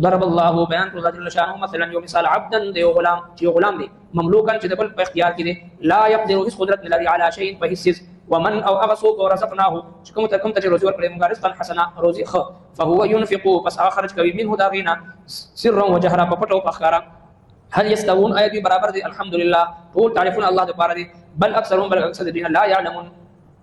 ضرب الله بیان کړ الله جل شانه مثلا یو مثال عبدا دی غلام چې غلام دی مملوکان چې د بل په اختیار کې دی لا يقدر هیڅ قدرت نه لري على شيء په هیڅ ومن او اغسوق ورزقناه چې کوم ته روزي ورکړي موږ رزقا حسنا روزي خ فهو ينفق پس خرج کوي منه داغینا سرا وجهرا په پټو په ښکارا هل يستوون ايات برابر دي الحمد لله ټول تعریفون الله د پاره دي بل اکثرهم بل اکثر دي لا يعلمون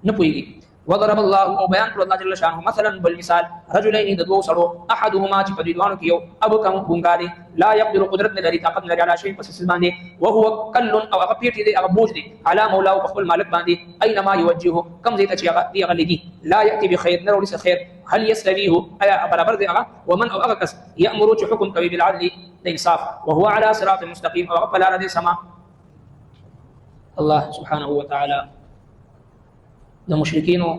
نه پويږي وضرب الله او بیان کړ الله جل شانه مثلا بالمثال رجلين د دوه سړو احدهما چې په دې دوانو کې یو ابو کم ګونګاري لا يقدر قدرت نه لري طاقت نه لري على شيء پس باندې وهو کل او هغه پیټي دی هغه بوج دی على مولاه په خپل مالک باندې اينما يوجهه کم زيته چې هغه دی لګي لا ياتي بخير نه وليس خير هل يستويه اي برابر دی هغه ومن او هغه کس يامر چې حکم کوي بالعدل الانصاف وهو على صراط مستقيم او قبل على سما الله سبحانه وتعالى د مشرکینو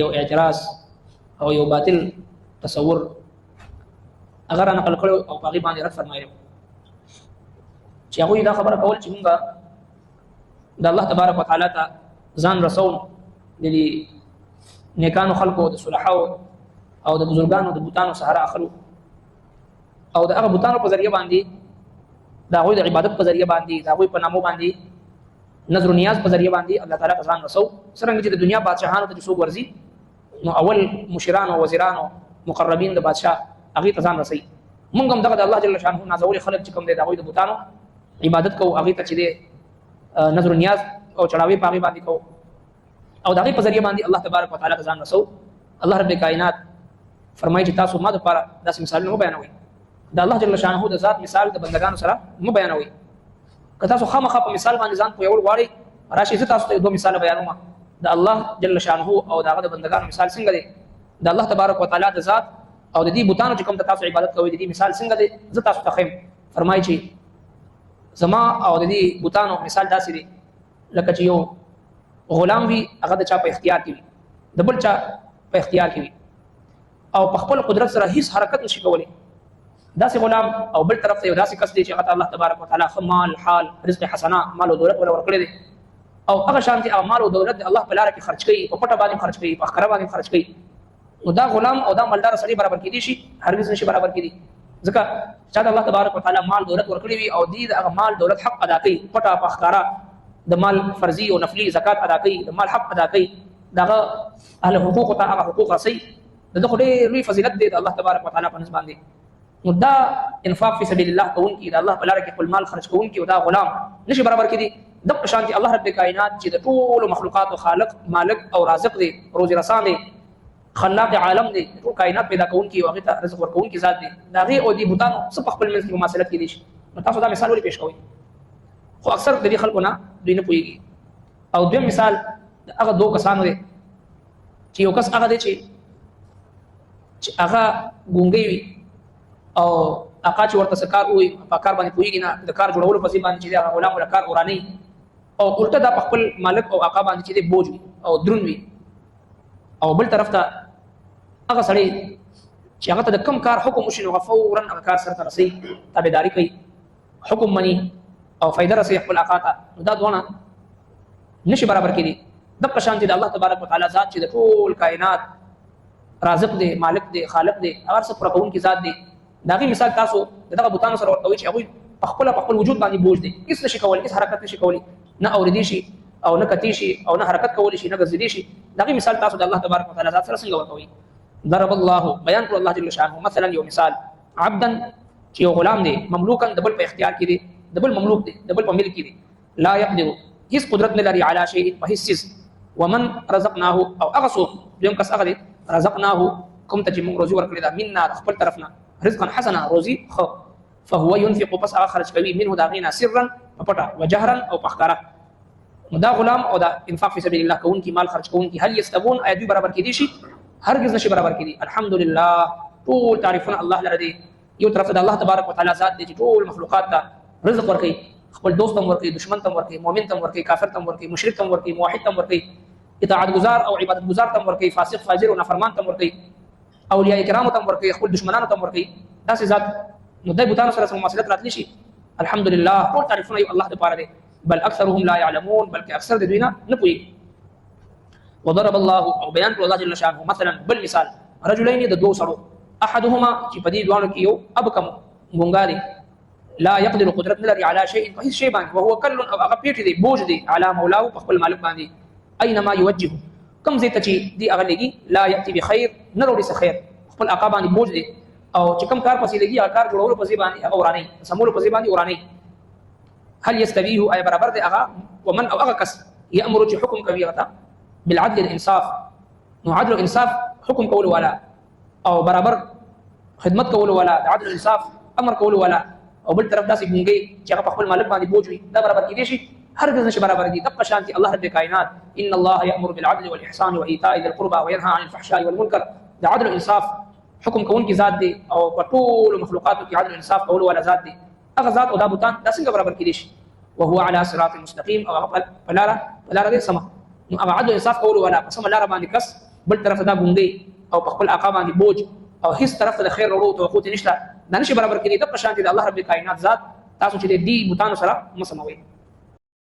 یو اعتراض او یو باطل تصور اگر نقل کړو او په غیبه باندې رد فرمایو چې هغه دا خبره کول چې موږ د الله تبارک وتعالى ته ځان رسول د نیکانو خلقو د صلحاو او د بزرګانو د بوتانو سهاره اخلو او د هغه بوتانو په ذریعہ باندې د هغوی د عبادت په ذریعہ باندې د هغوی په نامو باندې نظر و نیاز په ذریعہ باندې الله تعالی ته ځان رسو څرنګه چې د دنیا بادشاهانو ته څوک ورځي نو اول مشران او وزیران او مقربین د بادشاه هغه ته ځان رسي موږ هم دغه د الله جل شانه نازول خلق چې کوم دي د هغوی د بوتانو عبادت کوو هغه ته چې نظر و نیاز او چړاوي پاغي باندې کوو او دغه په ذریعہ باندې الله تبارک وتعالى ته ځان رسو الله رب کائنات فرمایي چې تاسو ما د لپاره داسې مثالونه مو بیانوي د الله جل شانه د ذات مثال د بندگانو سره مو بیانوي که تاسو خامخا په مثال باندې ځان پوهول غواړئ راشي زه تاسو ته دوه مثال بیانوم د الله جل شانه او دغه د بندگانو مثال څنګه دی د الله تبارک وتعالى د ذات او د دې بوتانو چې کوم تاسو عبادت کوئ د دې مثال څنګه دی زه تاسو ته خیم فرمایي چې زما او د دې بوتانو مثال داسې دی لکه چې یو غلام وي هغه د چا په اختیار کې وي د بل چا په اختیار کې وي او په خپل قدرت سره هیڅ حرکت نشي کولی داسې غلام او بل طرف ته یو داسې کس دی چې هغه الله تبارک وتعالى مال حال رزق حسنه مال او دولت ولا ورکړي دي او هغه شانتي مال او دولت الله په لار کې خرج کوي په پټه باندې خرج کوي په خره باندې خرج کوي نو دا غلام او دا مالدار سړي برابر کېدي شي هرگز نشي برابر کېدي ځکه چې الله تبارک وتعالى مال دولت ورکړي وي او دې هغه مال دولت حق ادا کوي پټه په خره د مال فرضي او نفلي زکات ادا کوي د مال حق ادا کوي دغه اهل حقوق ته هغه حقوق رسي دغه ډېر لوی فضیلت دی د الله تبارک وتعالى په نسبت باندې نو دا انفاق فی سبیل الله کوونکی دا الله په لار کې خپل مال خرج کوونکی او دا غلام نشي برابر کېدي د شانتي الله رب کائنات چې د ټول مخلوقات او خالق مالک او رازق دی روزي رسان دی خلاق عالم دی ټول کائنات پیدا کوونکی او هغه ته رزق ورکوونکی ذات دی دا غي او دی بوتانو سب خپل منځ کې مماثلت کېدي شي تاسو دا مثال ولې پیښ کوئ خو اکثر د دې خلکو نه دوی نه پوهیږي او دویم مثال هغه دوه کسانو دی چې یو کس هغه دی چې هغه ګونګي وي او هغه چې ورته سکار وي په کار باندې پوهیږي نه د کار جوړولو په ځای باندې چې هغه غلام ولا کار ورانی او الټه دا خپل مالک او هغه باندې چې بوج وي او درون وي او بل طرف ته هغه سړی چې هغه ته د کم کار حکم وشي نو فورا هغه کار سره رسي تابعداري کوي حکم مني او فائدہ رسي خپل هغه ته دا دوه نشي برابر کېدي د قشان دي الله تبارک وتعالى ذات چې د ټول کائنات رازق دی مالک دی خالق دی هر څه پر کوون کی ذات دی داغي مثال تاسو دغه بوتانو سره ورته وي چې هغه خپل وجود باندې بوج دي هیڅ نشي کولای هیڅ حرکت نشي کولای نه اوریدي شي او نه کتی شي او نه حرکت کولی شي نه غزدي شي داغي مثال تاسو د الله تبارک وتعالى ذات سره څنګه ورکوي ضرب الله بیان کړ الله جل شانه مثلا یو مثال عبدا چې یو غلام دی مملوکا د بل په اختیار کې دی د بل مملوک دی د بل په ملک کې دی لا يقدر هیڅ قدرت نه لري علی شیء په هیڅ ومن رزقناه او اغسو دویم کس هغه دی رزقناه کوم ته چې موږ روزي ورکړي دا منا خپل طرفنا رزقا حسنا روزي خو فهو ينفق پس خرج کوي منه داغینا سرا پټا وجهرا او پخکارا دا غلام او دا انفاق فی سبیل الله کون کی مال خرج کون کی هل یستوون ایدو برابر کیدی شي هرگز نشي برابر کیدی الحمدلله ټول تعریفنا الله لره دی یو طرف ته الله تبارک وتعالى ذات دی ټول مخلوقات ته رزق ورکي خپل دوست هم ورکي دشمن هم ورکي مؤمن هم ورکي کافر هم ورکي مشرک هم ورکي موحد هم ورکي اطاعت گزار او عبادت گزار هم ورکي فاسق فاجر او نافرمان هم ورکي اولیاء کرام هم ورکي خپل دشمنانو هم ورکي داسې ذات نو د بوتانو سره مواصلت راتلی شي الحمدلله ټول تعریفونه یو الله لپاره دي بل اکثرهم لا يعلمون بلکې اکثر د دوی نه پوهیږي وضرب الله او بیان کړ الله جل شانه مثلا بالمثال رجلين د دوه سړو احدهما چې په دې دوانو کې یو ابکم ګونګاري لا يقدر قدرت لري على شيء په هیڅ شی باندې وهو کل او هغه پیټ دی بوج دی على مولاه په خپل مالک باندې اينما يوجه کم زیته چې دی هغه لګي لا ياتي بخير نه وروړي څه خیر خپل عقا باندې بوج دی او چې کم کار پسې لګي هغه کار جوړولو پسې باندې هغه وراني سمولو پسې باندې وراني هل يستويه اي برابر دی هغه ومن او هغه کس يامر چې حکم کوي هغه بالعدل الانصاف نو عدل الانصاف حکم کول والا او برابر خدمت کول والا عدل الانصاف امر کول والا او بل طرف داسې ګونګي چې هغه په خپل مالک باندې بوج وي دا برابر کیدی شي هرگز نشي برابر دي دغه شانتي الله رب الكائنات ان الله يأمر بالعدل والاحسان وايتاء ذي القربى وينهى عن الفحشاء والمنكر دا عدل الانصاف حکم کون کی ذات دی او په ټول مخلوقاتو کې عدل الانصاف کول والا ذات دی هغه ذات او دا بوتان دا څنګه برابر کیدی شي وهو على صراط مستقيم او فلاره دې سم نو هغه عدل انصاف کول والا په سم لار باندې کس بل طرف دا ګونګي او په خپل عقا باندې بوج او هیڅ طرف ته خیر ورو توقع نشته دا نشي برابر کړي د پښان دي الله رب الکائنات ذات تاسو چې دې بوتانو سره مسموي